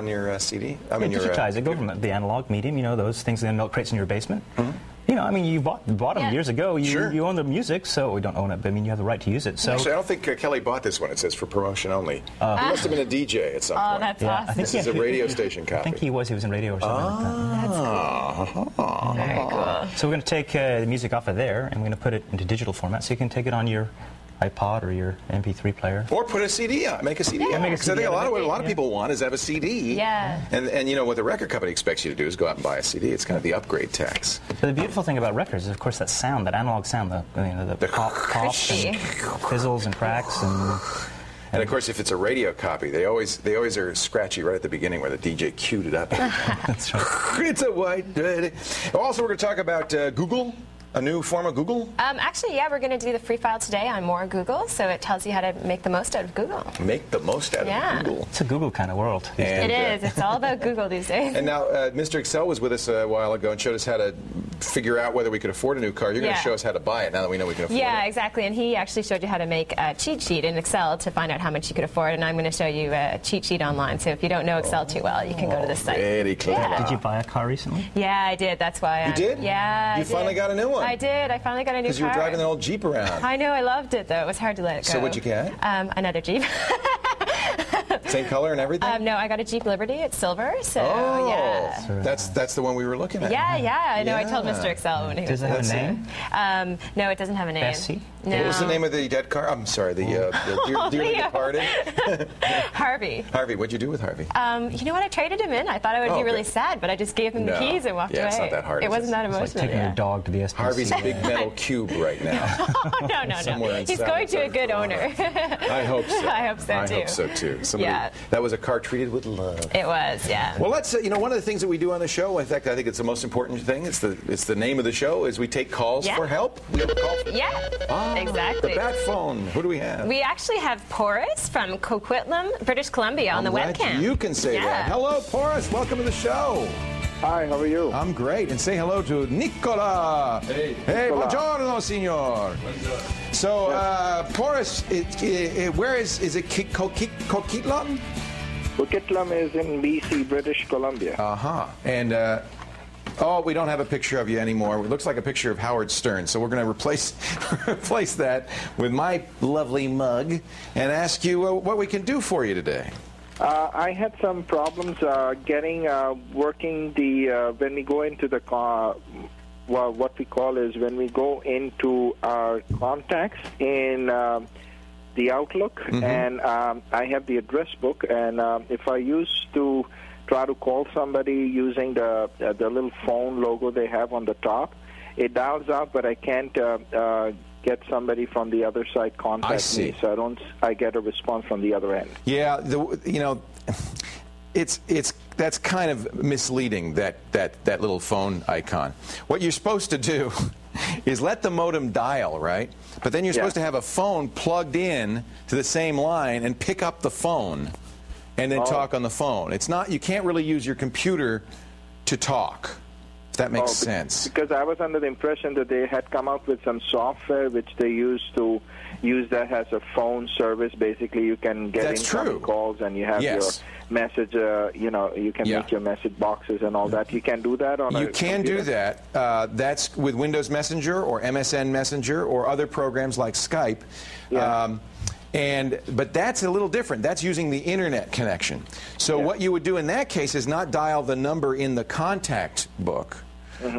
on your CD? I mean, digitize it. Go from the analog medium, those things that it creates in your basement. I mean, you bought them years ago. You own the music, so we don't own it, but I mean, you have the right to use it. So actually, I don't think Kelly bought this one. It says for promotion only. He must have been a DJ at some point. Oh, that's awesome. This is a radio station copy. I think he was in radio or something like that. That's cool. Very cool. So we're going to take the music off of there, and we're going to put it into digital format, so you can take it on your iPod or your MP3 player. Or put a CD on. Make a CD on. Because I think what a lot of people want is to have a CD. Yeah. And what the record company expects you to do is go out and buy a CD. It's kind of the upgrade tax. But the beautiful thing about records is, of course, that sound, that analog sound, the pops and fizzles and cracks and of course, if it's a radio copy, they always are scratchy right at the beginning where the DJ queued it up. That's right. It's a white. Also, we're going to talk about Google. A new form of Google? Actually, yeah, we're going to do the free file today on more Google, so it tells you how to make the most out of Google. Make the most out of Google. It's a Google kind of world. It is. It's all about Google these days. And now, Mr. Excel was with us a while ago and showed us how to figure out whether we could afford a new car. You're going to show us how to buy it now that we know we can afford it. Yeah, exactly. And he actually showed you how to make a cheat sheet in Excel to find out how much you could afford. And I'm going to show you a cheat sheet online. So if you don't know Excel too well, you can go to this site. Very clever. Yeah. Did you buy a car recently? Yeah, I did. That's why. You did? Yeah, You finally got a new one? I did. I finally got a new car. Because you were driving the old Jeep around. I know. I loved it, though. It was hard to let it go. So what'd you get? Another Jeep. Same color and everything? No, I got a Jeep Liberty. It's silver, so yeah. That's the one we were looking at. Yeah. I know. I told Mr. Excel when he was Does it have a name? No, it doesn't have a name. Bessie? No. What was the name of the dead car? I'm sorry, the dearly departed. Harvey. Harvey, what'd you do with Harvey? You know what? I traded him in. I thought I would be really sad, but I just gave him the keys and walked away. It's not that hard. It wasn't that emotional. It's like taking your dog to the SPCA. Harvey's a big metal cube right now. No. He's going to a good owner. I hope so. I hope so, too. I hope so, too. That was a car treated with love. It was, yeah. Well, let's, one of the things that we do on the show, in fact, I think it's the most important thing, it's the name of the show, is we take calls for help. We have a call for exactly. The bat phone. Who do we have? We actually have Porus from Coquitlam, British Columbia on the webcam. You can say that. Hello, Porus. Welcome to the show. Hi, how are you? I'm great. And say hello to Nicola. Hey, buongiorno, signor. So, Porus, where is it Coquitlam? Coquitlam is in BC, British Columbia. And, we don't have a picture of you anymore. It looks like a picture of Howard Stern. So we're going to replace that with my lovely mug and ask you what we can do for you today. I had some problems working when we go into the car. Well, what we call is when we go into our contacts in the Outlook, and I have the address book, and if I used to try to call somebody using the little phone logo they have on the top, it dials out, but I can't get somebody from the other side contact me, so I get a response from the other end. Yeah, that's kind of misleading, that little phone icon. What you're supposed to do is let the modem dial, right? But then you're supposed to have a phone plugged in to the same line and pick up the phone and then talk on the phone. It's not, you can't really use your computer to talk, if that makes sense. Because I was under the impression that they had come out with some software which they used to use that as a phone service. Basically, you can get incoming calls and you have your message, you can make your message boxes and all that. You can do that on a computer? You can do that. That's with Windows Messenger or MSN Messenger or other programs like Skype. Yeah. But that's a little different. That's using the internet connection. So what you would do in that case is not dial the number in the contact book,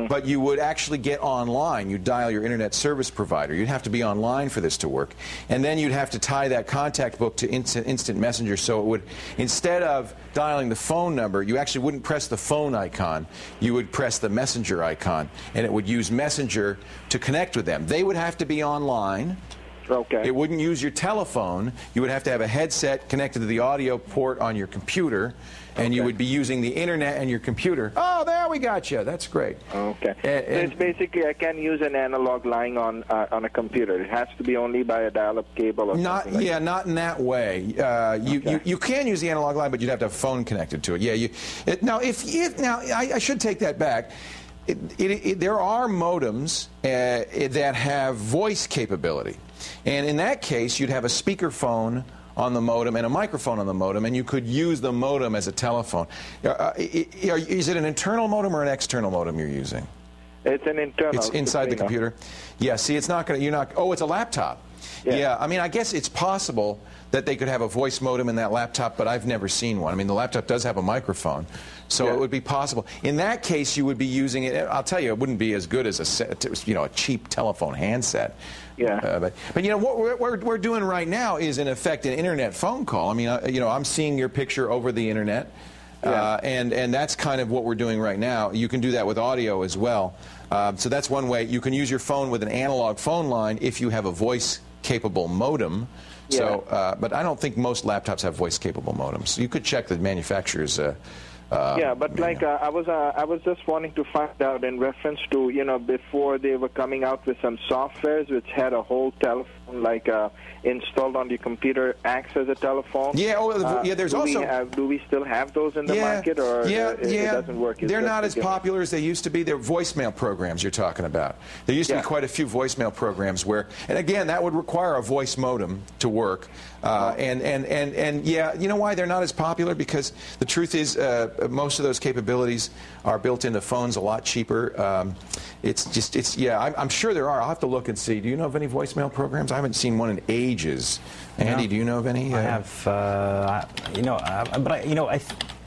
but you would actually get online. You'd dial your internet service provider. You'd have to be online for this to work. And then you'd have to tie that contact book to instant messenger, so it would, instead of dialing the phone number, you actually wouldn't press the phone icon. You would press the messenger icon, and it would use messenger to connect with them. They would have to be online. Okay. It wouldn't use your telephone. You would have to have a headset connected to the audio port on your computer, and you would be using the internet and your computer. Oh, there we got you. That's great. Okay. So it's basically I can use an analog line on a computer. It has to be only by a dial-up cable or something like that. Not in that way. You can use the analog line, but you'd have to have a phone connected to it. Yeah. Now I should take that back. There are modems that have voice capability. And in that case, you'd have a speakerphone on the modem and a microphone on the modem, and you could use the modem as a telephone. Is it an internal modem or an external modem you're using? It's an internal. It's inside the computer? Yeah, see, it's not going to, you're not, oh, it's a laptop. Yeah, I mean, I guess it's possible that they could have a voice modem in that laptop, but I've never seen one. I mean, the laptop does have a microphone, so it would be possible. In that case, you would be using it. I'll tell you, it wouldn't be as good as a cheap telephone handset. Yeah. But you know what we're doing right now is in effect an internet phone call. I mean, I'm seeing your picture over the internet, and that's kind of what we're doing right now. You can do that with audio as well. So that's one way. You can use your phone with an analog phone line if you have a voice-capable modem. So, but I don't think most laptops have voice-capable modems. You could check the manufacturer's. But like I was just wanting to find out in reference to before they were coming out with some softwares which had a whole telephone like installed on the computer, acts as a telephone. Yeah, there's also. Do we still have those in the market, or it doesn't work? They're not as popular as they used to be. They're voicemail programs you're talking about. There used to be quite a few voicemail programs where, and again, that would require a voice modem to work. And you know why they're not as popular? Because the truth is, most of those capabilities are built into phones a lot cheaper. I'm sure there are. I'll have to look and see. Do you know of any voicemail programs? I haven't seen one in ages. Andy, do you know of any? I have,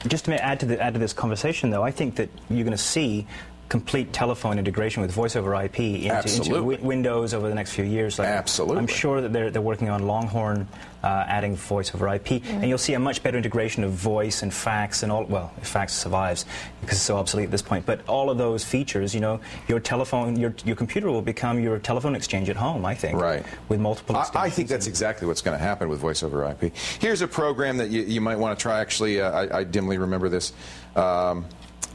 just to add to this conversation, though, I think that you're going to see complete telephone integration with voice over IP into Windows over the next few years. Absolutely. I'm sure that they're working on Longhorn adding voice over IP, and you'll see a much better integration of voice and fax and all. Well, if fax survives because it's so obsolete at this point, but all of those features, your telephone, your computer will become your telephone exchange at home. I think. Right. With multiple. I think that's exactly what's going to happen with voice over IP. Here's a program that you might want to try. Actually, I dimly remember this.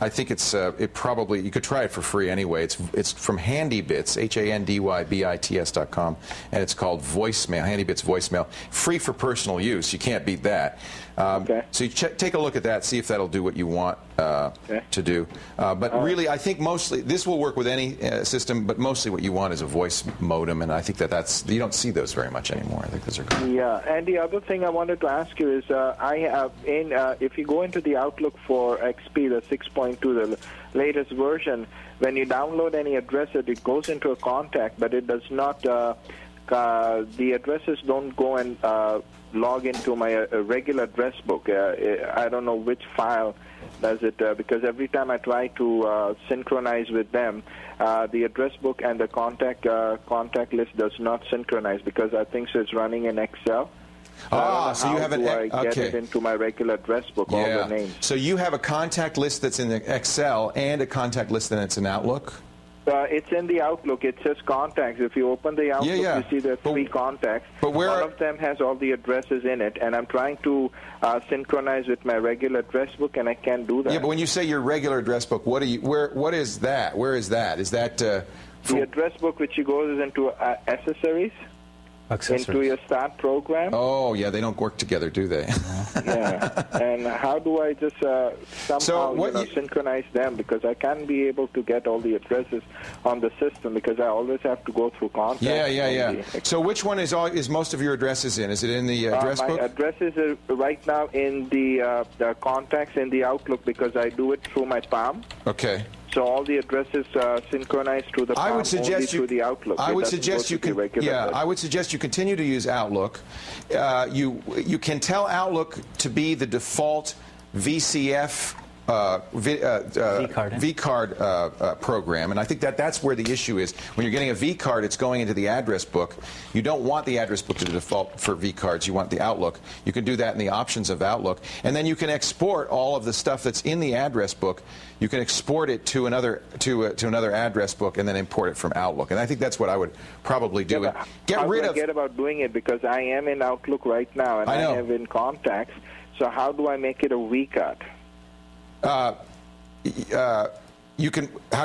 I think you could try it for free anyway. It's from HandyBits, HandyBits.com, and it's called Voicemail, HandyBits Voicemail. Free for personal use. You can't beat that. So you take a look at that, see if that'll do what you want to do. But really, I think mostly, this will work with any system, but mostly what you want is a voice modem, and I think that's you don't see those very much anymore. I think those are good. Yeah, and the other thing I wanted to ask you is, if you go into the Outlook for XP, the 6.2, the latest version, when you download any address, it goes into a contact, but it does not, the addresses don't go and log into my regular address book. I don't know which file does it, because every time I try to synchronize with them, the address book and the contact list does not synchronize because I think it's running in Excel. So you have I get it into my regular address book, all the names. So you have a contact list that's in the Excel and a contact list that's in Outlook? It's in the Outlook. It says contacts. If you open the Outlook, you see there are three contacts. But one of them has all the addresses in it, and I'm trying to synchronize with my regular address book, and I can't do that. Yeah, but when you say your regular address book, what is that? Where is that? Is that the address book which goes into accessories? Into your start program. Oh, yeah, they don't work together, do they? Yeah, and how do I just somehow synchronize them? Because I can't be able to get all the addresses on the system because I always have to go through contacts. Yeah. So which one is most of your addresses in? Is it in the address book? My addresses are right now in the contacts in the Outlook because I do it through my Palm. Okay. So all the addresses synchronized to the Palm only through the Outlook. I would suggest you continue to use Outlook. You can tell Outlook to be the default VCF V-card program, and I think that's where the issue is. When you're getting a V-card, it's going into the address book. You don't want the address book to default for V-cards. You want the Outlook. You can do that in the options of Outlook, and then you can export all of the stuff that's in the address book. You can export it to another address book and then import it from Outlook. And I think that's what I would probably do. Forget about doing it because I am in Outlook right now, and I have in contacts. So how do I make it a V-card? How do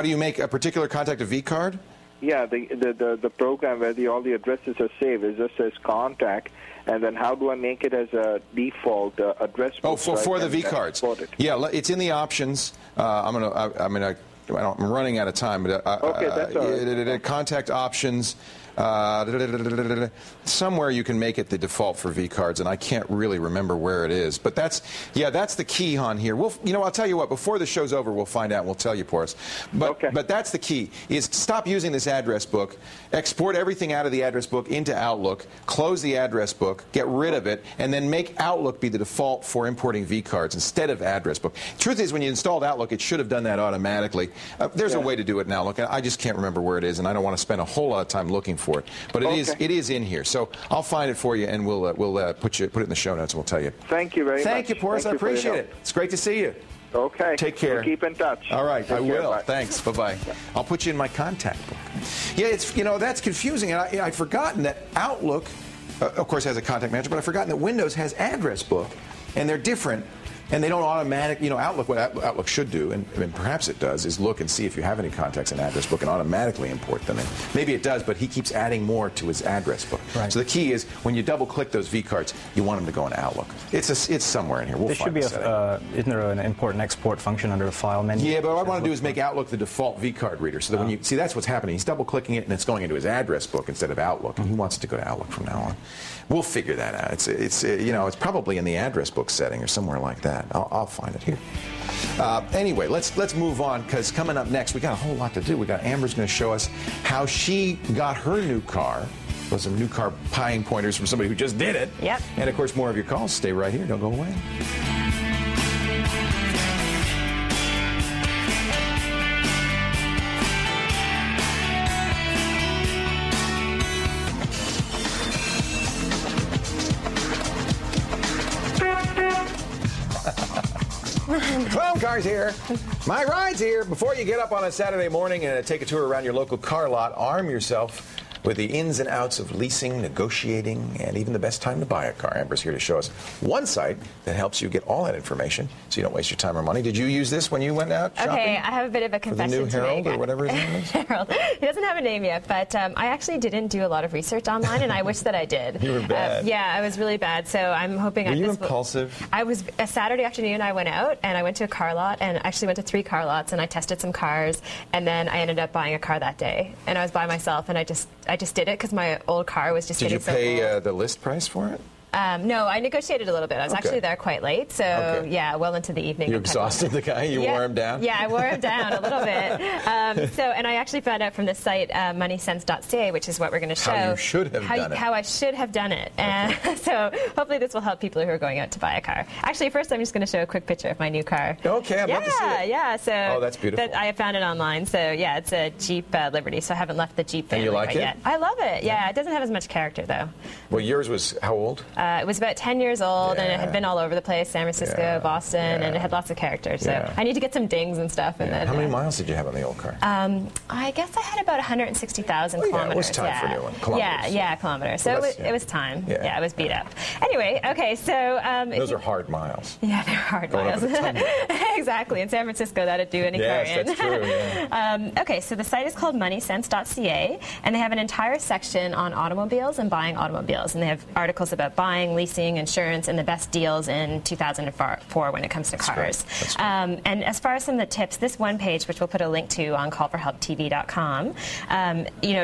you make a particular contact a V-card? Yeah, the program where all the addresses are saved, it just says contact, and then how do I make it as a default address book? Oh, for the V-cards. Yeah, it's in the options. I'm running out of time, but okay, that's all right. Contact options. Somewhere you can make it the default for vCards, and I can't really remember where it is. But that's the key on here. I'll tell you what, before the show's over, we'll find out and we'll tell you, Porus. But that's the key, is stop using this address book, export everything out of the address book into Outlook, close the address book, get rid of it, and then make Outlook be the default for importing vCards instead of address book. Truth is, when you installed Outlook, it should have done that automatically. There's a way to do it in Outlook. I just can't remember where it is, and I don't want to spend a whole lot of time looking for it. But it is in here. So I'll find it for you, and we'll put it in the show notes, and we'll tell you. Thank you very much. Thank you, Porus. I appreciate it. It's great to see you. Okay. Take care. We'll keep in touch. All right, I will. Bye. Thanks. Bye-bye. I'll put you in my contact book. Yeah, it's that's confusing. And I'd forgotten that Outlook, of course, has a contact manager, but I've forgotten that Windows has address book, and they're different. And they don't automatically, Outlook, what Outlook should do, and perhaps it does, is look and see if you have any contacts in address book and automatically import them in. Maybe it does, but he keeps adding more to his address book. Right. So the key is, when you double-click those vCards, you want them to go in Outlook. It's somewhere in here. We'll find it. Isn't there an import and export function under the file menu? Yeah, but what I want to do is make Outlook the default vCard reader, so that when you see, that's what's happening. He's double-clicking it, and it's going into his address book instead of Outlook, and he wants it to go to Outlook from now on. We'll figure that out. It's probably in the address book setting or somewhere like that. I'll find it here. Anyway, let's move on, because coming up next, we got a whole lot to do. We got Amber's going to show us how she got her new car. With some new car buying pointers from somebody who just did it. Yep. And of course, more of your calls. Stay right here. Don't go away. Clown Car's here. My ride's here. Before you get up on a Saturday morning and take a tour around your local car lot, arm yourself with the ins and outs of leasing, negotiating, and even the best time to buy a car. Amber's here to show us one site that helps you get all that information so you don't waste your time or money. Did you use this when you went out shopping? Okay, I have a bit of a confession to make. The new Herald, or whatever his name is? Harold. He doesn't have a name yet, but I actually didn't do a lot of research online, and I wish that I did. You were bad. Yeah, I was really bad, so I'm hoping... Were you impulsive? I was... A Saturday afternoon, I went out, and I went to a car lot, and actually went to 3 car lots, and I tested some cars, and then I ended up buying a car that day. And I was by myself, and I just did it because my old car was just getting so Did you pay old. the list price for it? No, I negotiated a little bit. I was actually there quite late, so yeah, well into the evening. You exhausted the guy? You wore him down? Yeah, I wore him down a little bit. And I actually found out from the site moneysense.ca, which is what we're going to show. How you should have done it. How I should have done it. Okay. So hopefully this will help people who are going out to buy a car. Actually, first I'm just going to show a quick picture of my new car. Okay, I'd love to see it. Yeah, so oh, that's beautiful. I found it online. So yeah, it's a Jeep Liberty. So I haven't left the Jeep family and you like it? yet. I love it. Yeah, it doesn't have as much character though. Well, yours was how old? It was about 10 years old, and it had been all over the place, San Francisco, Boston, and it had lots of characters. So I need to get some dings and stuff. And then, how many miles did you have on the old car? I guess I had about 160,000 kilometers. It was time for a new one. Kilometers. Yeah, kilometers. So it was time. Yeah, it was beat up. Anyway, okay, so... those are hard miles. Yeah, they're hard miles. Exactly. In San Francisco, that'd do any car in. Yes, that's true, yeah. Okay, so the site is called moneysense.ca, and they have an entire section on automobiles and buying automobiles. And they have articles about buying, leasing, insurance, and the best deals in 2004 when it comes to cars. That's great. And as far as some of the tips, this one page, which we'll put a link to on callforhelptv.com,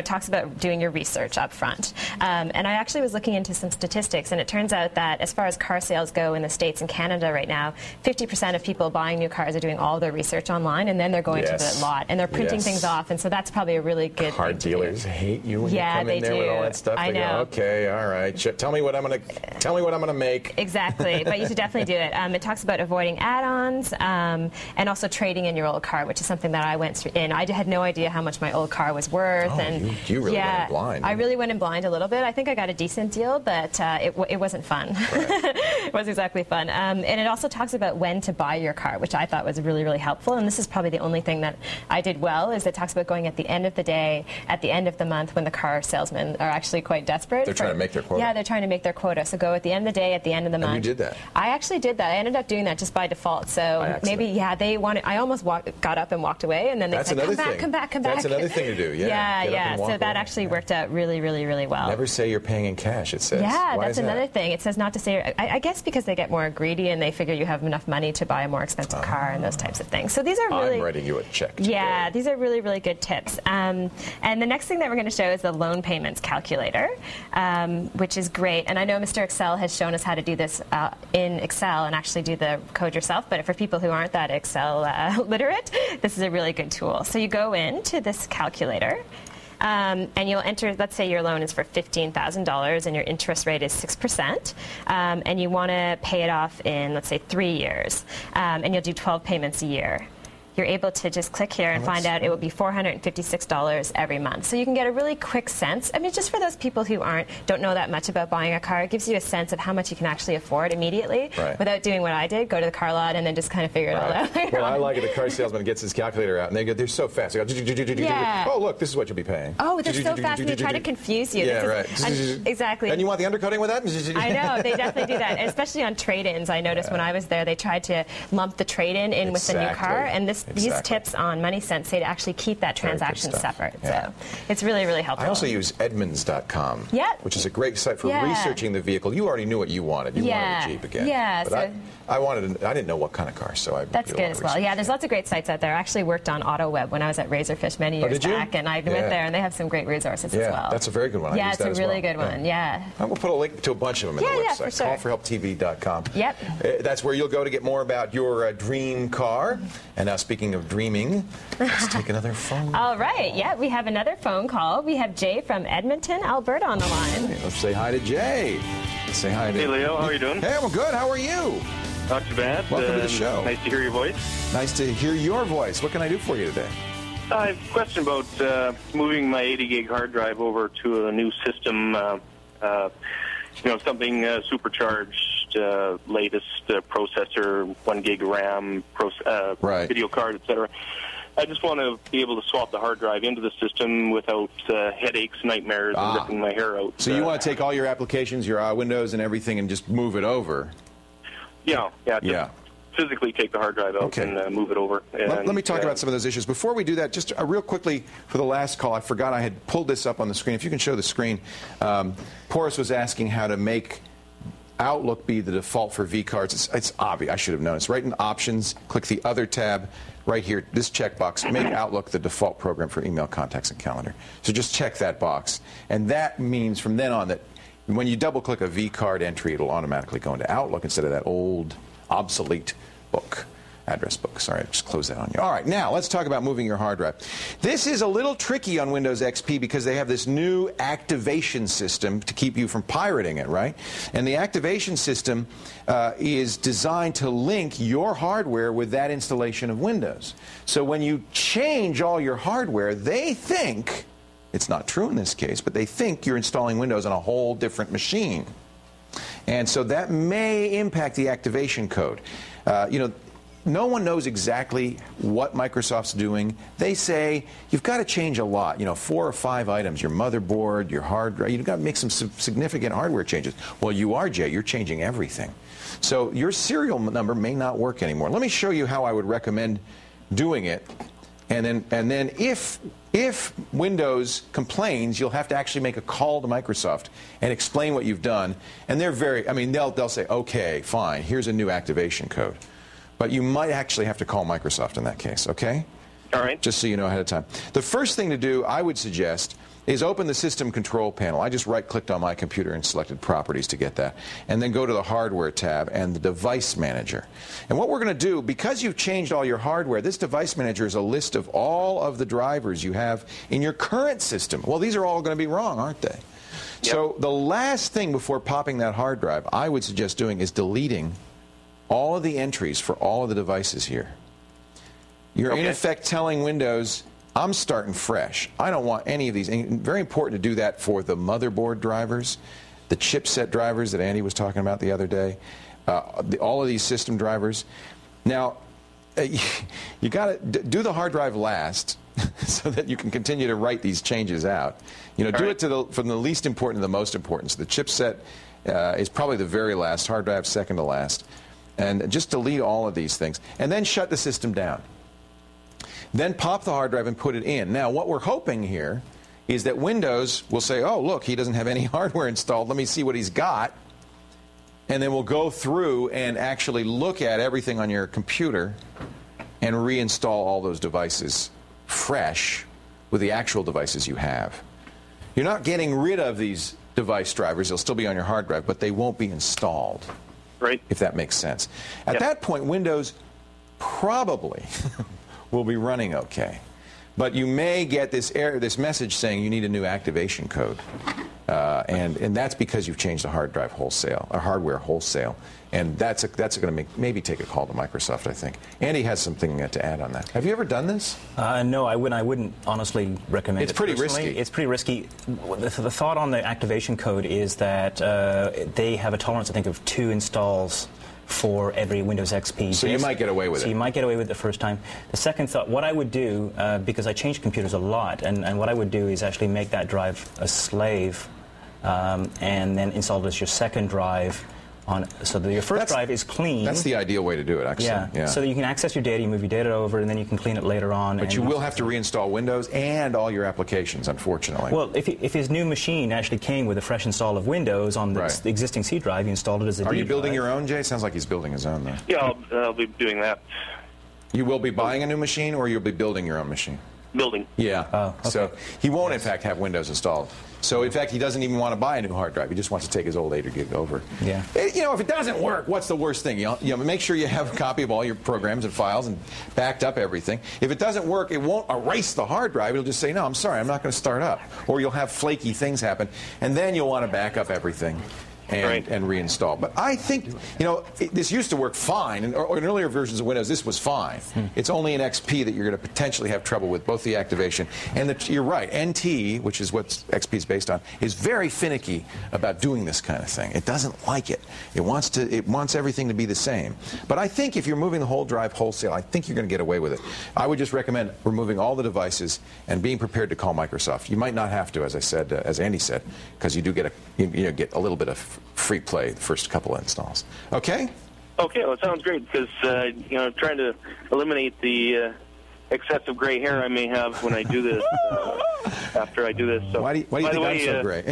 talks about doing your research up front. And I actually was looking into some statistics, and it turns out that as far as car sales go in the States and Canada right now, 50% of people buying new cars are doing all their research online, and then they're going to the lot, and they're printing things off, and so that's probably a really good car thing dealers to do. hate you when you come in there with all that stuff. I know. Go, okay, all right. Tell me what I'm going to make. Exactly, but you should definitely do it. It talks about avoiding add-ons and also trading in your old car, which is something that I went in. I had no idea how much my old car was worth. Oh, and you really went in blind. I really went in blind a little bit. I think I got a decent deal, but it wasn't fun. Right. It wasn't exactly fun. And it also talks about when to buy your car, which I thought was really, really helpful. And this is probably the only thing that I did well, is it talks about going at the end of the day, at the end of the month, when the car salesmen are actually quite desperate. They're trying to make their quota. Yeah, they're trying to make their quota. So go at the end of the day, at the end of the month. And you did that. I actually did that. I ended up doing that just by default. So maybe, they wanted. I almost got up and walked away, and then they said, come back. That's another thing to do. Yeah. So that actually worked out really, really, really well. Never say you're paying in cash, it says. Yeah, Why that's another thing. It says not to say. I guess because they get more greedy and they figure you have enough money to buy a more expensive car and those types of things. So these are really... I'm writing you a check today. Yeah, these are really, really good tips. And the next thing that we're going to show is the loan payments calculator, which is great. And I know Mr. Excel has shown us how to do this in Excel and actually do the code yourself. But for people who aren't that Excel literate, this is a really good tool. So you go into this calculator. And you'll enter, let's say your loan is for $15,000 and your interest rate is 6%, and you want to pay it off in, let's say, 3 years, and you'll do 12 payments a year. You're able to just click here and find out it will be $456 every month. So you can get a really quick sense. I mean, just for those people who don't know that much about buying a car, it gives you a sense of how much you can actually afford immediately without doing what I did, go to the car lot and then just kind of figure it all out. Well, I like it. The car salesman gets his calculator out and they're so fast. They go, oh, look, this is what you'll be paying. Oh, they're so fast and they try to confuse you. Yeah, right. Exactly. And you want the undercoating with that? I know, they definitely do that. And especially on trade-ins, I noticed when I was there, they tried to lump the trade-in in with the new car. And these tips on Money Sense say to actually keep that transaction separate. So it's really, really helpful. I also use Edmunds.com, which is a great site for researching the vehicle. You already knew what you wanted. You wanted a Jeep again. Yeah. But I didn't know what kind of car, so I That's good as well. Yeah, there's lots of great sites out there. I actually worked on AutoWeb when I was at Razorfish many years back, and I went there, and they have some great resources as well. That's a very good one. Yeah, it's a really good one. Yeah. I will put a link to a bunch of them in the website. For sure. Callforhelptv.com. Yep. That's where you'll go to get more about your dream car. And now, speaking of dreaming, let's take another phone call. All right. Yeah, we have another phone call. We have Jay from Edmonton, Alberta on the line. Hey, let's say hi to Jay. Say hi to... Hey, Leo. How are you doing? Hey, I'm good. How are you? Not too bad. Welcome to the show. Nice to hear your voice. Nice to hear your voice. What can I do for you today? I have a question about moving my 80 gig hard drive over to a new system, something supercharged, latest processor, 1 gig RAM, video card, etc. I just want to be able to swap the hard drive into the system without headaches, nightmares, and ripping my hair out. So you want to take all your applications, your Windows and everything, and just move it over? Yeah. Physically take the hard drive out and move it over. Let me talk about some of those issues. Before we do that, just real quickly for the last call, I forgot I had pulled this up on the screen. If you can show the screen, Porus was asking how to make Outlook be the default for vCards. It's obvious. I should have known. It's right in Options. Click the Other tab right here, this checkbox, make Outlook the default program for email, contacts, and calendar. So just check that box. And that means from then on that when you double-click a vCard entry, it'll automatically go into Outlook instead of that old, obsolete address book. Sorry, I just closed that on you. All right, now let's talk about moving your hard drive. This is a little tricky on Windows XP because they have this new activation system to keep you from pirating it, right? And the activation system is designed to link your hardware with that installation of Windows. So when you change all your hardware, they think, it's not true in this case, but they think you're installing Windows on a whole different machine. And so that may impact the activation code. No one knows exactly what Microsoft's doing. They say you've got to change a lot, 4 or 5 items, your motherboard, your hard drive. You've got to make some significant hardware changes. Well, you are, Jay. You're changing everything. So your serial number may not work anymore. Let me show you how I would recommend doing it. And then if Windows complains, you'll have to actually make a call to Microsoft and explain what you've done. And they're they'll say, okay, fine, here's a new activation code. But you might actually have to call Microsoft in that case, okay? All right. Just so you know ahead of time. The first thing to do, I would suggest, is open the System Control Panel. I just right-clicked on my computer and selected Properties to get that. And then go to the Hardware tab and the Device Manager. And what we're going to do, because you've changed all your hardware, this Device Manager is a list of all of the drivers you have in your current system. Well, these are all going to be wrong, aren't they? Yep. So the last thing before popping that hard drive I would suggest doing is deleting all of the entries for all of the devices here. You're in effect telling Windows, I'm starting fresh. I don't want any of these. And very important to do that for the motherboard drivers, the chipset drivers that Andy was talking about the other day, all of these system drivers. Now, you got to do the hard drive last so that you can continue to write these changes out. Do it from the least important to the most important. So the chipset is probably the very last, hard drive second to last. And just delete all of these things. And then shut the system down. Then pop the hard drive and put it in. Now, what we're hoping here is that Windows will say, oh, look, he doesn't have any hardware installed. Let me see what he's got. and then we'll go through and actually look at everything on your computer and reinstall all those devices fresh with the actual devices you have. You're not getting rid of these device drivers. They'll still be on your hard drive, but they won't be installed. Right. If that makes sense. At that point, Windows probably will be running okay. But you may get this error, this message saying you need a new activation code. And that's because you've changed the hard drive wholesale, or hardware wholesale. And that's going to maybe take a call to Microsoft, I think. Andy has something to add on that. Have you ever done this? No, I wouldn't honestly recommend it. It's pretty personally. risky. It's pretty risky. The thought on the activation code is that they have a tolerance, I think, of 2 installs for every Windows XP. So you might get away with it. So you might get away with it the first time. The second thought, what I would do, because I change computers a lot, and what I would do is actually make that drive a slave and then install it as your second drive. So that your first drive is clean. That's the ideal way to do it, actually. Yeah. So that you can access your data, you move your data over, and then you can clean it later on. But you will have to reinstall Windows and all your applications, unfortunately. Well, if his new machine actually came with a fresh install of Windows on the existing C drive, you installed it as a D drive. Are you building your own, Jay? Sounds like he's building his own, though. Yeah, I'll be doing that. You will be buying a new machine, or you'll be building your own machine? Building. Yeah. Oh, okay. So he won't, in fact, have Windows installed. So, in fact, he doesn't even want to buy a new hard drive. He just wants to take his old 8 gig over. Yeah. You know, if it doesn't work, what's the worst thing? You know, make sure you have a copy of all your programs and files and backed up everything. If it doesn't work, it won't erase the hard drive. It'll just say, no, I'm sorry, I'm not going to start up. Or you'll have flaky things happen. And then you'll want to back up everything and reinstall. But I think, you know, this used to work fine. In earlier versions of Windows, this was fine. It's only in XP that you're going to potentially have trouble with both the activation and you're right, NT, which is what XP is based on, is very finicky about doing this kind of thing. It doesn't like it. It wants everything to be the same. But I think if you're moving the whole drive wholesale, I think you're going to get away with it. I would just recommend removing all the devices and being prepared to call Microsoft. You might not have to, as I said, as Andy said, because you do get get a little bit of free play the first couple of installs. Okay? Okay, well, it sounds great because, you know, trying to eliminate the excessive gray hair I may have when I do this, after I do this. So, why do you think I'm so gray?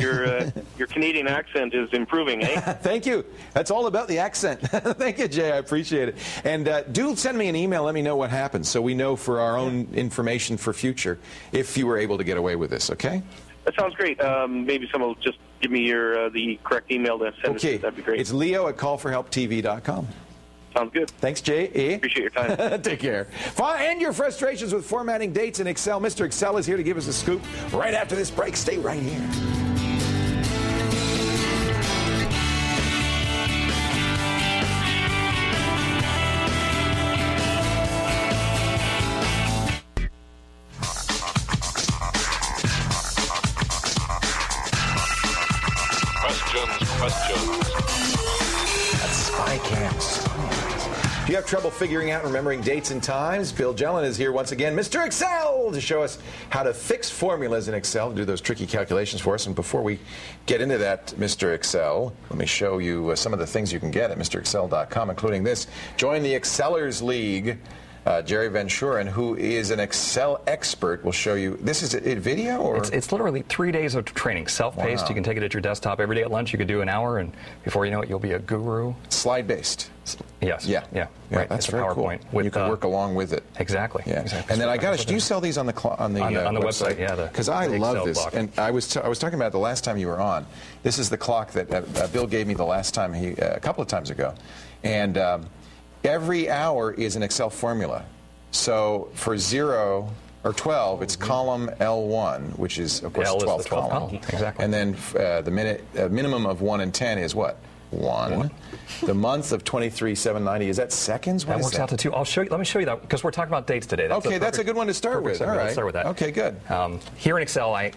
Your Canadian accent is improving, eh? Thank you. That's all about the accent. Thank you, Jay. I appreciate it. And do send me an email. Let me know what happens so we know for our own information for future if you were able to get away with this, okay? That sounds great. Maybe someone will just give me the correct email to send it to. That'd be great. It's leo@callforhelptv.com. Sounds good. Thanks, Jay. Appreciate your time. Take care. End your frustrations with formatting dates in Excel. Mr. Excel is here to give us a scoop right after this break. Stay right here. That's spy cams. If you have trouble figuring out and remembering dates and times, Bill Jelen is here once again, Mr. Excel, to show us how to fix formulas in Excel, to do those tricky calculations for us. And before we get into that, Mr. Excel, let me show you some of the things you can get at MrExcel.com, including this. Join the Excellers League. Jerry Van Schuren, who is an Excel expert, will show you. This is a video, or it's literally 3 days of training, self-paced. Wow. You can take it at your desktop every day at lunch. You could do an hour, and before you know it, you'll be a guru. Slide-based. Yes. Yeah. Right. That's it's very PowerPoint. Cool. You can work along with it. Exactly. Yeah. Exactly. And then I got to. Do you sell these on the website? Yeah. Because I love this. Clock. And I was talking about it the last time you were on. This is the clock that Bill gave me the last time a couple of times ago, and every hour is an Excel formula. So for 0 or 12, it's column L1, which is, of course, the 12th column. Exactly. And then the minimum of 1 and 10 is what? 1. The month of 23,790, is that seconds? That works out to 2. I'll show you. Let me show you that, because we're talking about dates today. That's a good one to start with. All right. Let's start with that. Okay, good. Here in Excel, I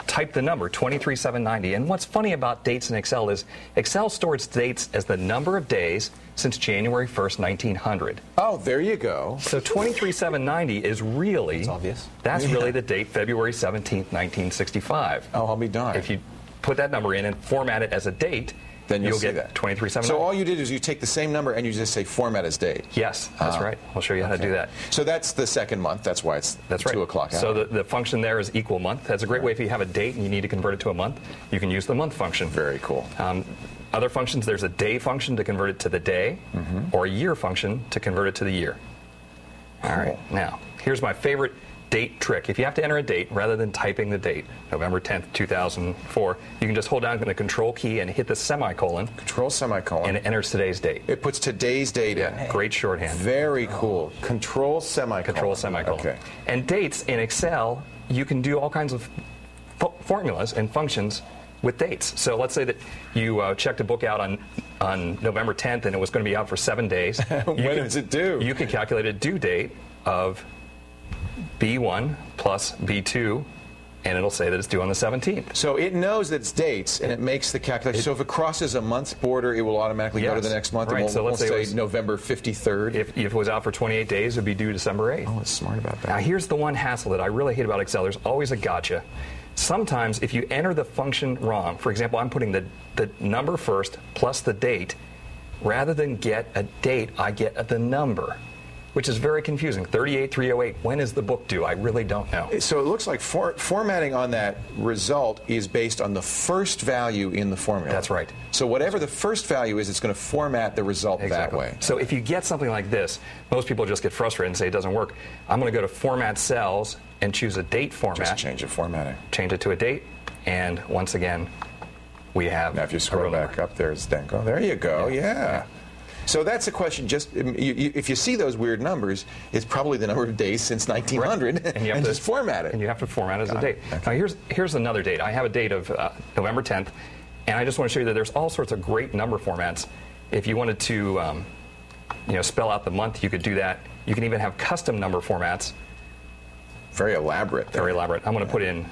typed the number 23,790, and what's funny about dates in Excel is Excel stores dates as the number of days since January 1st, 1900. Oh, there you go. So 23,790 is really, that's obvious. That's really the date February 17th, 1965. Oh, I'll be darned. If you put that number in and format it as a date, then you'll get that 23,790. So all you did is you take the same number and you just say format as date. Yes, that's right. I'll show you how to do that. So that's the second month. That's why it's 2 o'clock. So the function there is equal month. That's a great way if you have a date and you need to convert it to a month. You can use the month function. Very cool. other functions, there's a day function to convert it to the day, or a year function to convert it to the year. All right, now, here's my favorite date trick. If you have to enter a date, rather than typing the date, November 10th, 2004, you can just hold down the control key and hit the semicolon. Control semicolon. And it enters today's date. It puts today's date in. Great shorthand. Very cool. Control semicolon. Control semicolon. Okay. And dates in Excel, you can do all kinds of formulas and functions with dates. So let's say that you checked a book out on November 10th and it was going to be out for 7 days. When is it due? You can calculate a due date of B1 plus B2, and it'll say that it's due on the 17th. So it knows that it's dates, and it makes the calculation. So if it crosses a month's border, it will automatically go to the next month. Right. And So let's say say November 53rd. If it was out for 28 days, it would be due December 8th. Oh, it's smart about that. Now, here's the one hassle that I really hate about Excel. There's always a gotcha. Sometimes if you enter the function wrong, for example, I'm putting the number first plus the date, rather than get a date, I get the number, which is very confusing. 38308, when is the book due? I really don't know. So it looks like formatting on that result is based on the first value in the formula. That's right. So whatever the first value is, it's going to format the result that way. So if you get something like this, most people just get frustrated and say it doesn't work. I'm going to go to Format Cells and choose a date format. Just change the formatting. Change it to a date, and once again, we have. Now if you scroll back up, there's Denko. There you go, yeah. So that's the question. Just if you see those weird numbers, it's probably the number of days since 1900, right. and just format it. And you have to format it as a date. Okay. Now here's another date. I have a date of November 10th, and I just want to show you that there's all sorts of great number formats. If you wanted to, spell out the month, you could do that. You can even have custom number formats. Very elaborate. Very elaborate. I'm going to put in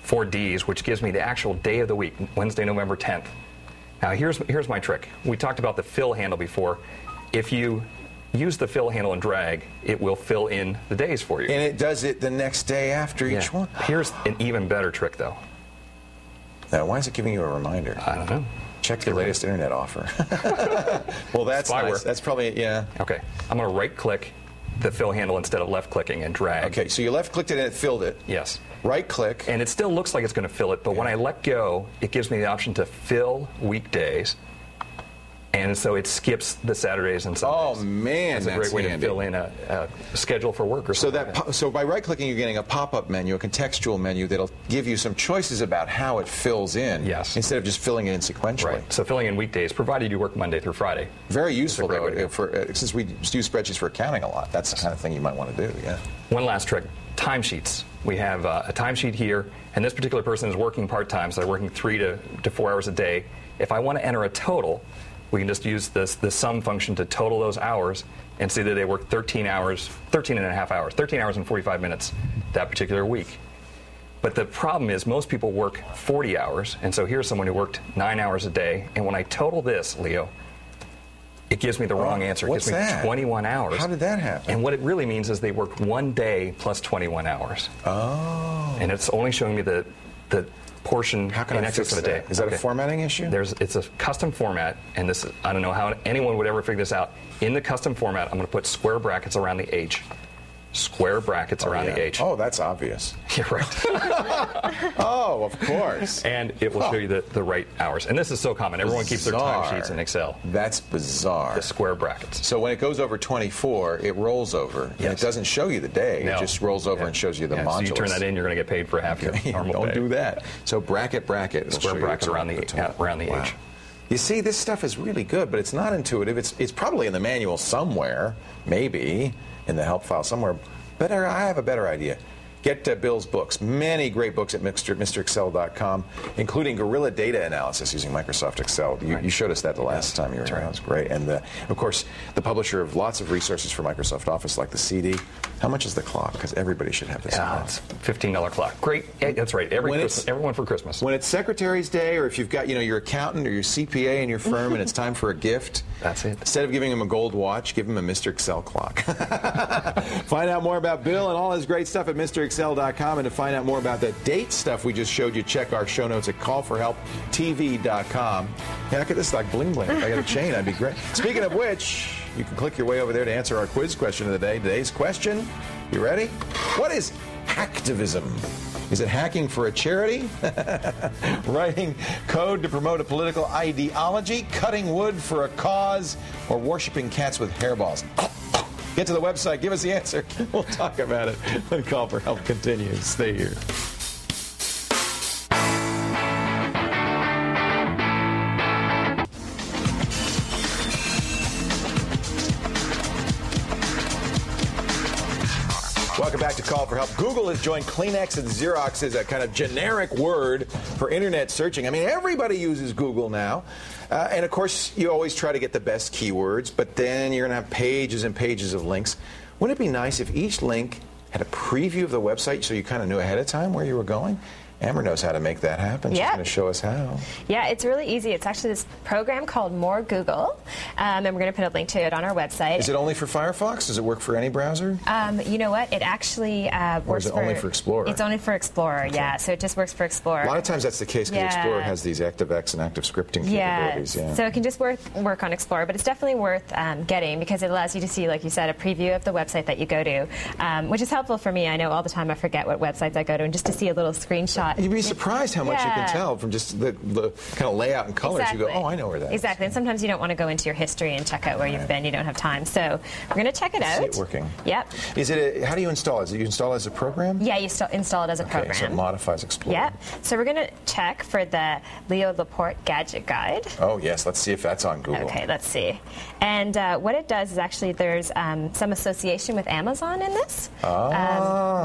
4 Ds, which gives me the actual day of the week, Wednesday, November 10th. Now, here's my trick. We talked about the fill handle before. If you use the fill handle and drag, it will fill in the days for you. And it does it the next day after each one? Here's an even better trick, though. Now, why is it giving you a reminder? I don't know. Check your latest internet offer. Well, that's spyware. Nice. That's probably, yeah. Okay. I'm going to right-click the fill handle instead of left-clicking and drag. Okay, so you left-clicked it and it filled it. Yes. Right-click. And it still looks like it's going to fill it, but when I let go, it gives me the option to fill weekdays. And so it skips the Saturdays and Sundays. Oh, man, that's a great way to fill in a schedule for work or something. So by right-clicking, you're getting a pop-up menu, a contextual menu that'll give you some choices about how it fills in. Yes. Instead of just filling it in sequentially. Right. So filling in weekdays, provided you work Monday through Friday. Very useful, though, since we use spreadsheets for accounting a lot. That's the kind of thing you might want to do, yeah. One last trick, timesheets. We have a timesheet here, and this particular person is working part-time, so they're working 3 to 4 hours a day. If I want to enter a total, we can just use the sum function to total those hours and see that they work 13 and a half hours, 13 hours and 45 minutes that particular week. But the problem is most people work 40 hours, and so here's someone who worked 9 hours a day, and when I total this, Leo, it gives me the wrong answer. It gives me 21 hours. How did that happen? And what it really means is they worked 1 day plus 21 hours. Oh. And it's only showing me the portion in excess of a day. Is that a formatting issue? It's a custom format, and this is, I don't know how anyone would ever figure this out. In the custom format, I'm going to put square brackets around the H. Square brackets around the H. Oh, that's obvious. You're right. Oh, of course. And it will show you the right hours. And this is so common. Everyone keeps their timesheets in Excel. That's bizarre. The square brackets. So when it goes over 24, it rolls over. Yes. And it doesn't show you the day. No. It just rolls over and shows you the modulus. So you turn that in, you're going to get paid for half your normal Don't pay. do that. So bracket. Square brackets around the H. You see, this stuff is really good, but it's not intuitive. It's probably in the manual somewhere, maybe in the help file somewhere. But I have a better idea. Get Bill's books. Many great books at MrExcel.com, including Guerrilla Data Analysis using Microsoft Excel. You showed us that the last time you were here. That was great. And, of course, the publisher of lots of resources for Microsoft Office, like the CD. How much is the clock? Because everybody should have this. Yeah, it's $15 clock. Great. That's right. Everyone for Christmas. When it's Secretary's Day, or if you've got your accountant or your CPA in your firm and it's time for a gift, that's it. Instead of giving him a gold watch, give him a Mr. Excel clock. Find out more about Bill and all his great stuff at MrExcel.com, and to find out more about the date stuff we just showed you, check our show notes at callforhelptv.com. Yeah, look at this, like bling bling. If I got a chain, that'd be great. Speaking of which, you can click your way over there to answer our quiz question of the day. Today's question, you ready? What is hacktivism. Is it hacking for a charity? Writing code to promote a political ideology? Cutting wood for a cause? Or worshiping cats with hairballs? Get to the website. Give us the answer. We'll talk about it when Call for Help continues. Stay here. Welcome back to Call for Help. Google has joined Kleenex and Xerox as a kind of generic word for internet searching. I mean, everybody uses Google now. And, of course, you always try to get the best keywords, but then you're going to have pages and pages of links. Wouldn't it be nice if each link had a preview of the website so you kind of knew ahead of time where you were going? Amber knows how to make that happen. She's going to show us how. Yeah, it's really easy. It's actually this program called More Google, and we're going to put a link to it on our website. Is it only for Firefox? Does it work for any browser? You know what? It actually works or is it only for Explorer? It's only for Explorer, yeah. So it just works for Explorer. A lot of times that's the case because Explorer has these ActiveX and active scripting capabilities. Yeah. So it can just work on Explorer, but it's definitely worth getting because it allows you to see, like you said, a preview of the website that you go to, which is helpful for me. I know all the time I forget what websites I go to, and just to see a little screenshot. You'd be surprised how much you can tell from just the kind of layout and colors. Exactly. You go, oh, I know where that is. Exactly. And sometimes you don't want to go into your history and check out where you've been. You don't have time. So we're going to check it out. See it working. Yep. Is it? How do you install it? Is it you install it as a program? Yeah, you install it as a program. So it modifies Explorer. Yep. So we're going to check for the Leo Laporte Gadget Guide. Oh, yes. Let's see if that's on Google. Okay, let's see. And what it does is actually there's some association with Amazon in this. Oh.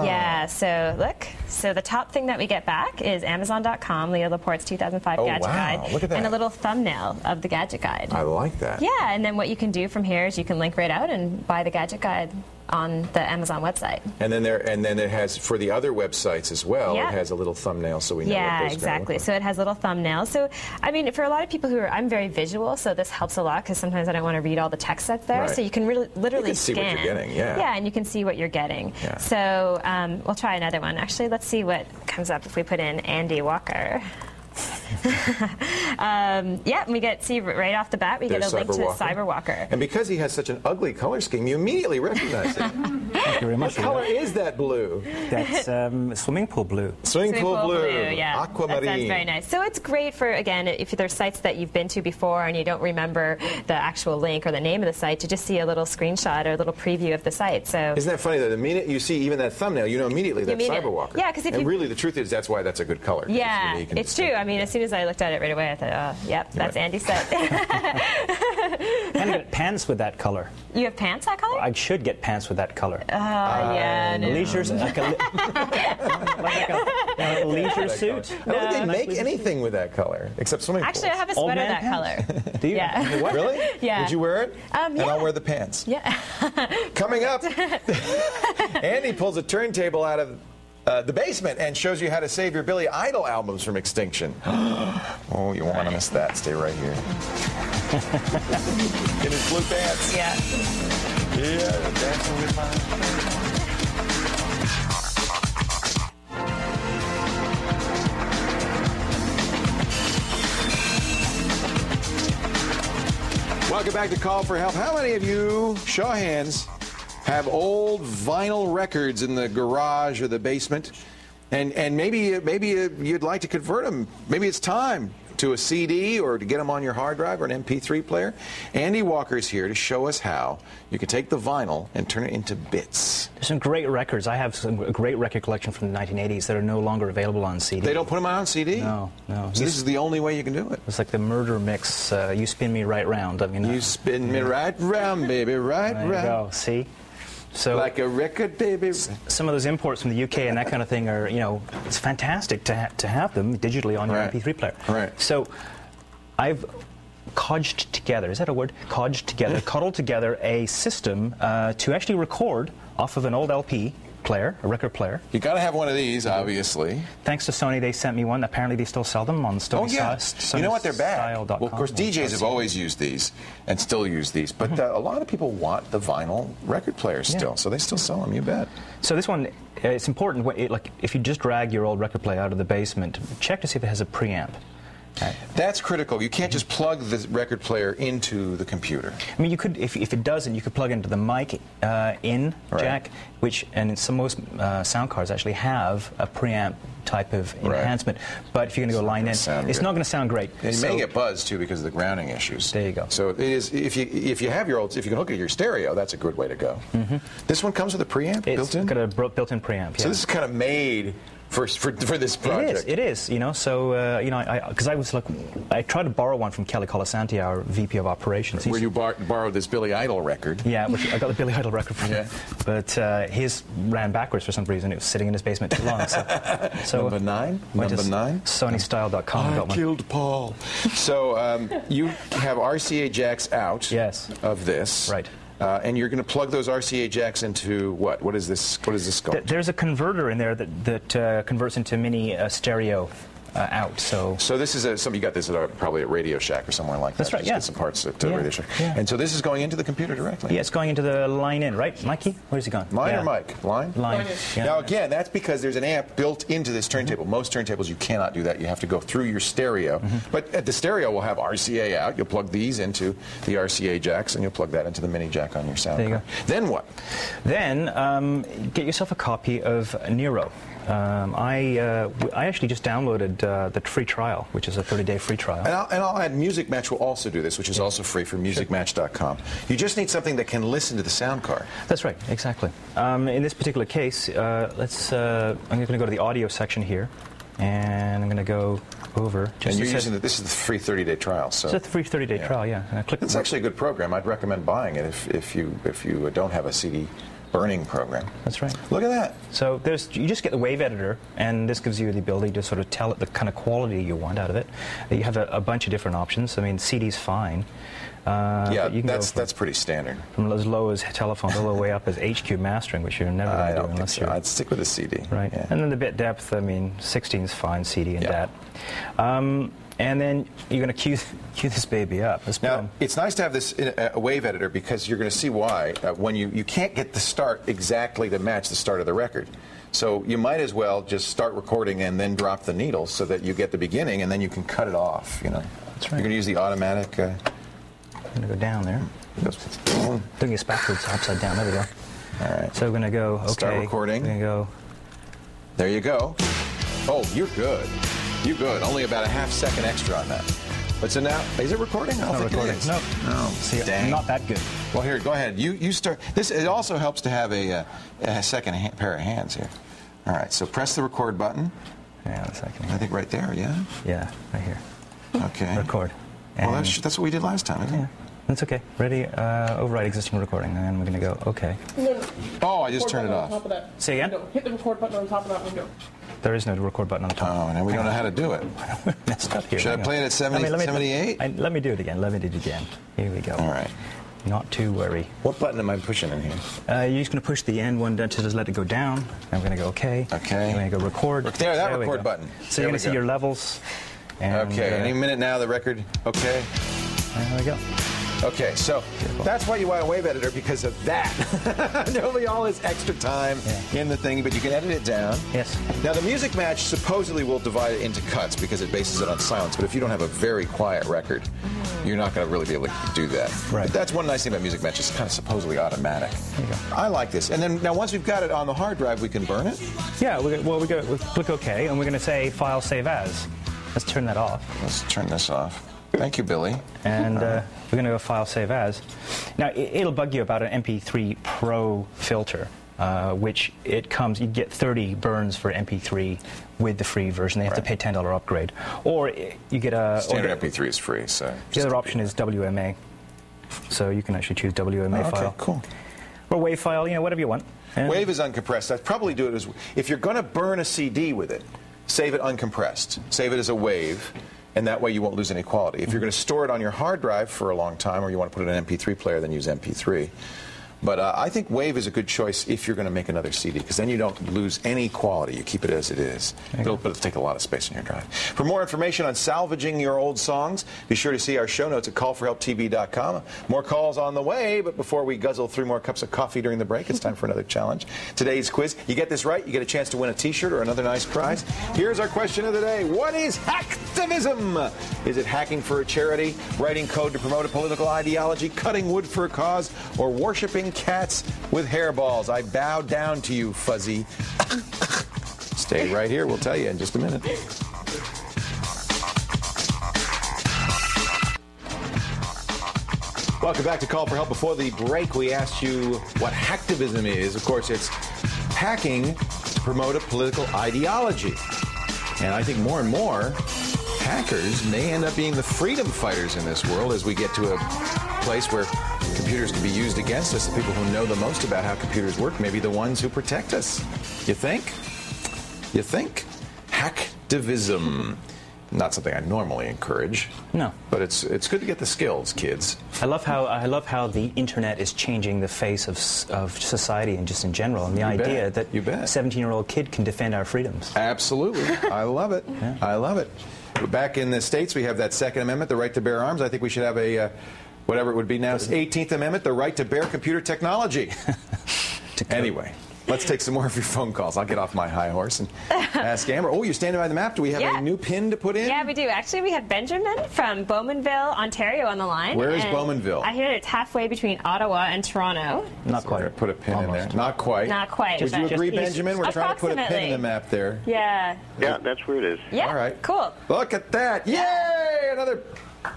Yeah, so look. So the top thing that we get back is Amazon.com, Leo Laporte's 2005 Gadget Guide. Look at that. And a little thumbnail of the Gadget Guide. I like that. Yeah, and then what you can do from here is you can link right out and buy the Gadget Guide on the Amazon website. And then it has, for the other websites as well, it has a little thumbnail so we know what those Yeah, exactly. like. So it has little thumbnails. So, I mean, for a lot of people I'm very visual, so this helps a lot because sometimes I don't want to read all the text that's there. Right. So you can literally see scan. what you're getting, yeah. Yeah, and you can see what you're getting. Yeah. So we'll try another one. Actually, let's see what comes up if we put in Andy Walker. We see right off the bat we get a link to Cyberwalker. And because he has such an ugly color scheme, you immediately recognize it. Thank you very much. What color is that blue? That's swimming pool blue. Swimming pool blue. Yeah. Aquamarine. That sounds very nice. So it's great for, again, if there's sites that you've been to before and you don't remember the actual link or the name of the site, to just see a little screenshot or a little preview of the site. So isn't that funny that the minute you see even that thumbnail, you know immediately that's Cyberwalker. Yeah, because really the truth is that's why that's a good color. Yeah, it's true. I mean, as soon as I looked at it right away, I thought, oh, yep, that's Andy's set. And I get pants with that color. You have pants that color? I should get pants with that color. Yeah. No. Leisure's like a leisure suit. I don't think they make anything with that color except swimming pools. Actually, I have a sweater that color. Do you? Yeah. What? Really? Yeah. Would you wear it? Yeah. And I'll wear the pants. Yeah. Coming up, Andy pulls a turntable out of the basement and shows you how to save your Billy Idol albums from extinction. Oh, you won't want to miss that. Stay right here. In his blue pants. Yeah. Yeah, dancing with my... Welcome back to Call for Help. How many of you, show of hands, have old vinyl records in the garage or the basement, and maybe you'd like to convert them? Maybe it's time to a CD or to get them on your hard drive or an MP3 player. Andy Walker's here to show us how you can take the vinyl and turn it into bits. There's some great records. I have a great record collection from the 1980s that are no longer available on CD. They don't put them out on CD? No. So this is the only way you can do it. It's like the murder mix. You spin me right round. I mean, you spin me right round, baby, right round. There you go. See? So like a record, baby. Some of those imports from the UK and that kind of thing are, it's fantastic to have them digitally on your MP3 player. Right. So I've codged together, is that a word? Cuddled together a system to actually record off of an old LP player, a record player. You got to have one of these, obviously. Thanks to Sony, they sent me one. Apparently, they still sell them on Sony. Oh yeah, you know what? They're bad. Well, of course, DJs have always used these and still use these, but a lot of people want the vinyl record players still, so they still sell them. You bet. So this one, it's important. Like if you just drag your old record player out of the basement, check to see if it has a preamp. That's critical. You can't just plug the record player into the computer. I mean, you could, if it doesn't, you could plug into the mic in jack, which, and most sound cards actually have a preamp type of enhancement. But if you're going to go line in, it's not going to sound great. And you may get buzz too because of the grounding issues. There you go. So it is, if you have your if you can hook it to your stereo, that's a good way to go. This one comes with a preamp built-in? It's got a built-in preamp. So this is kind of made for this project. It is. You know, so you know, because I tried to borrow one from Kelly Colasanti, our VP of Operations. Where you borrowed this Billy Idol record. Yeah, which I got the Billy Idol record from him. But his ran backwards for some reason. It was sitting in his basement too long. So Number 9. Number 9. SonyStyle.com. I killed Paul. So you have RCA jacks out. Yes. Of this. Right. And you're going to plug those RCA jacks into what? What is this called? There's a converter in there that converts into mini stereo out. So this is you got this at probably at Radio Shack or somewhere like that. That's right. Just get some parts at Radio Shack. Yeah. And so this is going into the computer directly. Yeah, it's going into the line in, right, Mikey? Where's he gone? Line or mic? Line. Line. Yeah. Now again, that's because there's an amp built into this turntable. Most turntables you cannot do that. You have to go through your stereo. But at the stereo, we'll have RCA out. You'll plug these into the RCA jacks, and you'll plug that into the mini jack on your sound there you card. go. Then what? Then get yourself a copy of Nero. I actually just downloaded the free trial, which is a 30-day free trial. And I'll add Music Match will also do this, which is also free from musicmatch.com. You just need something that can listen to the sound card. That's right, exactly. In this particular case, I'm going to go to the audio section here, and I'm going to go over. And you're using this is the free 30-day trial. So it's a free 30-day trial, yeah. And it's actually a good program. I'd recommend buying it if you don't have a CD burning program. That's right. Look at that. So you just get the wave editor, and this gives you the ability to sort of tell it the kind of quality you want out of it. You have a bunch of different options. I mean, CD's fine. Yeah, that's pretty standard. From as low as telephones all the way up as HQ mastering, which you're never going to do unless you're... I'd stick with a CD. Right. Yeah. And then the bit depth, I mean, 16's fine, CD and DAT. And then you're going to cue this baby up. Now, it's nice to have this in a wave editor because you're going to see why. When you can't get the start exactly to match the start of the record. So you might as well just start recording and then drop the needle so that you get the beginning and then you can cut it off, you know. That's right. You're going to use the automatic... I'm going to go down there. Doing this backwards, upside down. There we go. All right. So we're going to go, okay. Start recording. We're going to go... There you go. Oh, you're good. You're good. Only about a half second extra on that. But so now, is it recording? I don't think it is. No. See, I'm not that good. Well, here, go ahead. You start. It also helps to have a second pair of hands here. All right, so press the record button. Yeah, a second. I think right there, yeah? Yeah, right here. Okay. Record. Well, that's what we did last time, isn't it? That's okay. Ready? Override existing recording. And we're going to go, okay. Oh, I just turned it off. Say again? Hit the record button on top of that window. There is no record button on the top. Oh, now we don't know how to do it. We're messed up here. Should I play it at 78? Let me do it again. Let me do it again. Here we go. All right. Not to worry. What button am I pushing in here? You're just going to push the end one to just let it go down. And we're going to go okay. Okay. We're going to go record. There record button. So you're going to see your levels. And, okay. Any minute now, the record. Okay. There we go. Okay, so that's why you want a wave editor, because of that. There'll be all this extra time in the thing, but you can edit it down. Yes. Now, the Music Match supposedly will divide it into cuts because it bases it on silence, but if you don't have a very quiet record, you're not going to really be able to do that. Right. But that's one nice thing about Music Match. It's kind of supposedly automatic. There you go. I like this. And then now once we've got it on the hard drive, we can burn it? Yeah, we'll click OK, and we're going to say File Save As. Let's turn that off. Let's turn this off. Thank you, Billy. And we're going to go File Save As. Now, it'll bug you about an MP3 Pro filter, which you get 30 burns for MP3 with the free version. They have to pay $10 upgrade. Or you get a... Standard MP3 is free, so... The other option is WMA. So you can actually choose WMA file. Okay, cool. Or WAV file, whatever you want. And WAV is uncompressed. I'd probably do it as... If you're going to burn a CD with it, save it uncompressed. Save it as a WAV. And that way you won't lose any quality. If you're going to store it on your hard drive for a long time, or you want to put it in an MP3 player, then use MP3. But I think Wave is a good choice if you're going to make another CD, because then you don't lose any quality. You keep it as it is. It'll take a lot of space on your drive. For more information on salvaging your old songs, be sure to see our show notes at callforhelptv.com. More calls on the way, but before we guzzle 3 more cups of coffee during the break, it's time for another challenge. Today's quiz, you get this right, you get a chance to win a T-shirt or another nice prize. Here's our question of the day. What is hacktivism? Is it hacking for a charity, writing code to promote a political ideology, cutting wood for a cause, or worshiping cats with hairballs? I bow down to you, Fuzzy. Stay right here. We'll tell you in just a minute. Welcome back to Call for Help. Before the break, we asked you what hacktivism is. Of course, it's hacking to promote a political ideology. And I think more and more hackers may end up being the freedom fighters in this world as we get to a place where computers can be used against us. The people who know the most about how computers work may be the ones who protect us. You think? You think? Hacktivism. Not something I normally encourage. No. But it's good to get the skills, kids. I love how the internet is changing the face of society and just in general, and the idea that a 17-year-old kid can defend our freedoms. Absolutely. I love it. Yeah. I love it. Back in the States, we have that Second Amendment, the right to bear arms. I think we should have a, whatever it would be now, 18th Amendment, the right to bear computer technology. Anyway. Let's take some more of your phone calls. I'll get off my high horse and ask Amber. Oh, you're standing by the map. Do we have a new pin to put in? Yeah, we do. Actually, we have Benjamin from Bowmanville, Ontario on the line. Where is Bowmanville? I hear it's halfway between Ottawa and Toronto. Not quite. Put a pin in there. Not quite. Not quite. Would you agree, Benjamin? We're trying to put a pin in the map there. Yeah. Yeah, that's where it is. Yeah. All right. Cool. Look at that. Yay! Another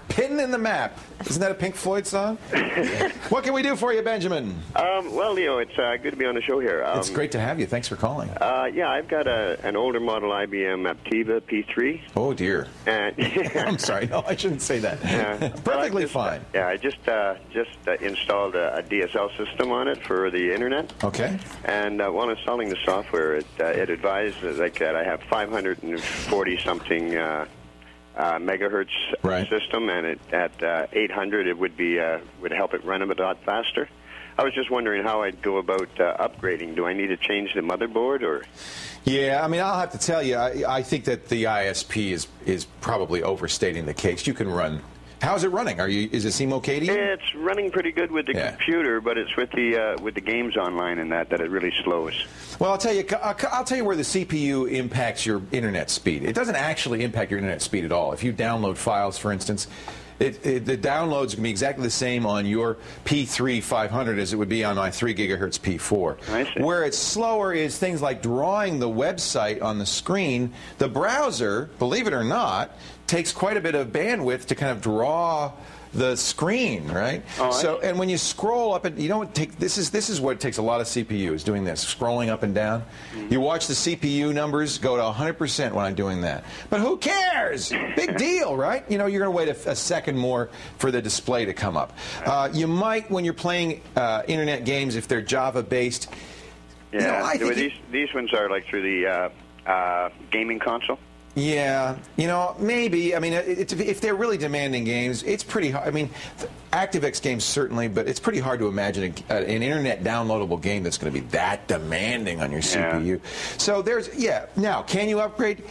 pin in the map. Isn't that a Pink Floyd song? What can we do for you, Benjamin? Well, Leo, it's good to be on the show here. It's great to have you. Thanks for calling. Yeah, I've got an older model IBM Aptiva P3. Oh, dear. And I'm sorry. No, I shouldn't say that. Perfectly fine. Yeah, I just installed a DSL system on it for the internet. Okay. And while installing the software, it advised that I have 540-something megahertz system, and at 800 it would help it run a bit faster. I was just wondering how I'd go about upgrading. Do I need to change the motherboard, or? Yeah, I mean, I'll have to tell you, I think that the ISP is probably overstating the case. You can run. How's it running? Is it seem okay to you? It's running pretty good with the computer, but it's with the games online and that it really slows. Well, I'll tell you where the CPU impacts your internet speed. It doesn't actually impact your internet speed at all. If you download files, for instance, the downloads can be exactly the same on your P3 500 as it would be on my 3 gigahertz P4. I see. Where it's slower is things like drawing the website on the screen. The browser, believe it or not, takes quite a bit of bandwidth to kind of draw the screen, right? Oh, and when you scroll up, and you don't take this is what takes a lot of CPU is doing this, scrolling up and down. Mm-hmm. You watch the CPU numbers go to 100% when I'm doing that. But who cares? Big deal, right? You know, you're going to wait a second more for the display to come up. You might, when you're playing internet games, if they're Java based. Yeah, you know, these ones are like through the gaming console. Yeah, you know, maybe. I mean, if they're really demanding games, it's pretty hard. I mean, ActiveX games certainly, but it's pretty hard to imagine an internet downloadable game that's going to be that demanding on your CPU. So Now, can you upgrade?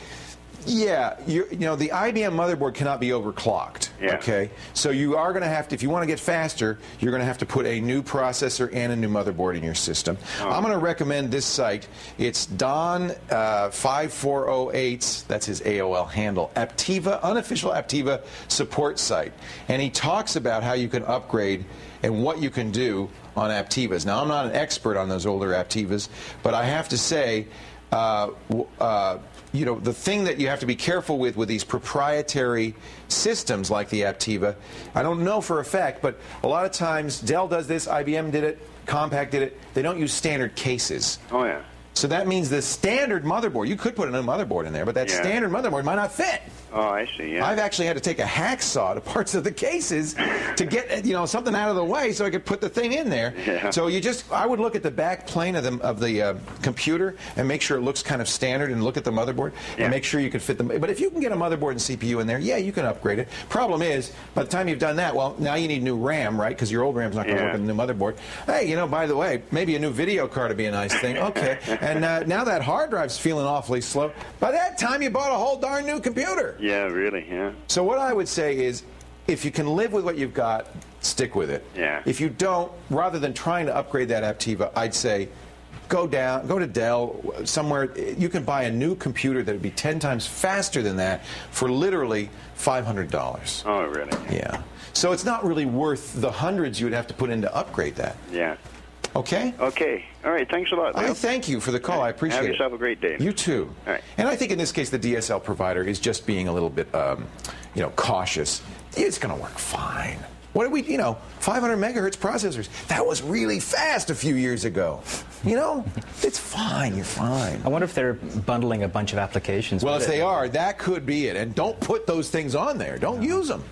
Yeah, you know, the IBM motherboard cannot be overclocked. Yeah. Okay, so you are going to have to, if you want to get faster, you're going to have to put a new processor and a new motherboard in your system. I'm going to recommend this site. It's Don 5408. That's his AOL handle. Aptiva, unofficial Aptiva support site, and he talks about how you can upgrade and what you can do on Aptivas. Now, I'm not an expert on those older Aptivas, but I have to say. You know, the thing that you have to be careful with these proprietary systems like the Aptiva, I don't know for a fact, but a lot of times Dell does this, IBM did it, Compaq did it, they don't use standard cases. Oh, yeah. So that means the standard motherboard, you could put a new motherboard in there, but that standard motherboard might not fit. Oh, I see, yeah. I've actually had to take a hacksaw to parts of the cases to get, something out of the way so I could put the thing in there. Yeah. So I would look at the back plane of the computer and make sure it looks kind of standard, and look at the motherboard and make sure you can fit them. But if you can get a motherboard and CPU in there, you can upgrade it. Problem is, by the time you've done that, well, now you need new RAM, right? Because your old RAM's not going to work on the new motherboard. Hey, by the way, maybe a new video card would be a nice thing. Okay. And now that hard drive's feeling awfully slow. By that time, you bought a whole darn new computer. Yeah, really, yeah. So what I would say is, if you can live with what you've got, stick with it. Yeah. If you don't, rather than trying to upgrade that Aptiva, I'd say go to Dell, somewhere. You can buy a new computer that would be 10 times faster than that for literally $500. Oh, really? Yeah. So it's not really worth the hundreds you would have to put in to upgrade that. Yeah. Okay? Okay. All right. Thanks a lot, Leo. I thank you for the call. I appreciate it. Have yourself a great day. You too. All right. And I think in this case, the DSL provider is just being a little bit, cautious. It's going to work fine. What do we, 500 megahertz processors. That was really fast a few years ago. It's fine. You're fine. I wonder if they're bundling a bunch of applications. Well, if they are, that could be it. And don't put those things on there. Don't use them.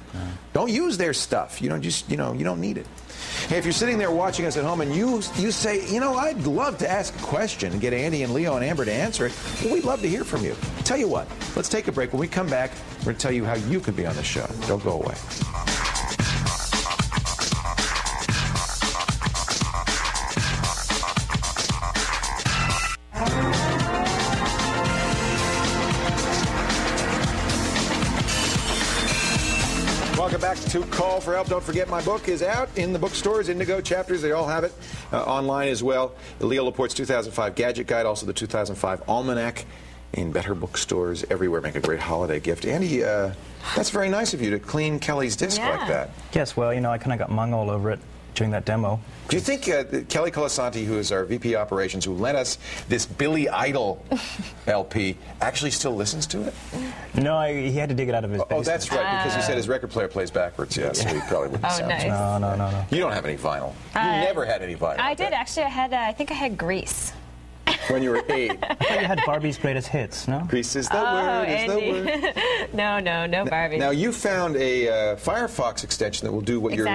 Don't use their stuff. You don't need it. Hey, if you're sitting there watching us at home and you say, I'd love to ask a question and get Andy and Leo and Amber to answer it, well, we'd love to hear from you. Tell you what, let's take a break. When we come back, we're going to tell you how you could be on the show. Don't go away. Welcome back to Call for Help. Don't forget, my book is out in the bookstores, Indigo Chapters. They all have it online as well. Leo Laporte's 2005 Gadget Guide, also the 2005 Almanac in better bookstores everywhere. Make a great holiday gift. Andy, that's very nice of you to clean Kelly's disc like that. Yes, well, I kind of got mung all over it during that demo. Do you think Kelly Colasanti, who is our VP Operations, who lent us this Billy Idol LP, actually still listens to it? No, he had to dig it out of his basement. Oh, that's right, because you said his record player plays backwards. Yeah, so he probably wouldn't sound nice. No. You don't have any vinyl. You never had any vinyl. I did, actually. I think I had Grease. When you were 8. I thought you had Barbie's Greatest Hits, no? Grease is the word, is the word. No Barbie. Now, you found a Firefox extension that will do what your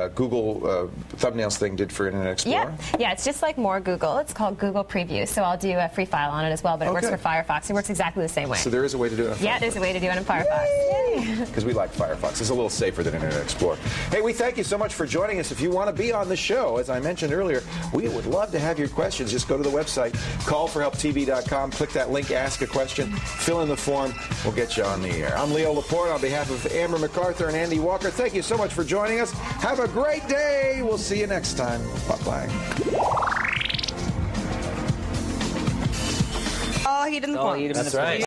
Google thumbnails thing did for Internet Explorer? Yeah, it's just like more Google. It's called Google Preview, so I'll do a free file on it as well, but it works for Firefox. It works exactly the same way. So there is a way to do it on Firefox? Yeah, there's a way to do it in Firefox. Because we like Firefox. It's a little safer than Internet Explorer. Hey, we thank you so much for joining us. If you want to be on the show, as I mentioned earlier, we would love to have your questions. Just go to the website, callforhelptv.com, click that link, ask a question, fill in the form, we'll get you on the air. I'm Leo Laporte on behalf of Amber MacArthur and Andy Walker. Thank you so much for joining us. Have a great day. We'll see you next time. Bye-bye. All heat in the point. That's right.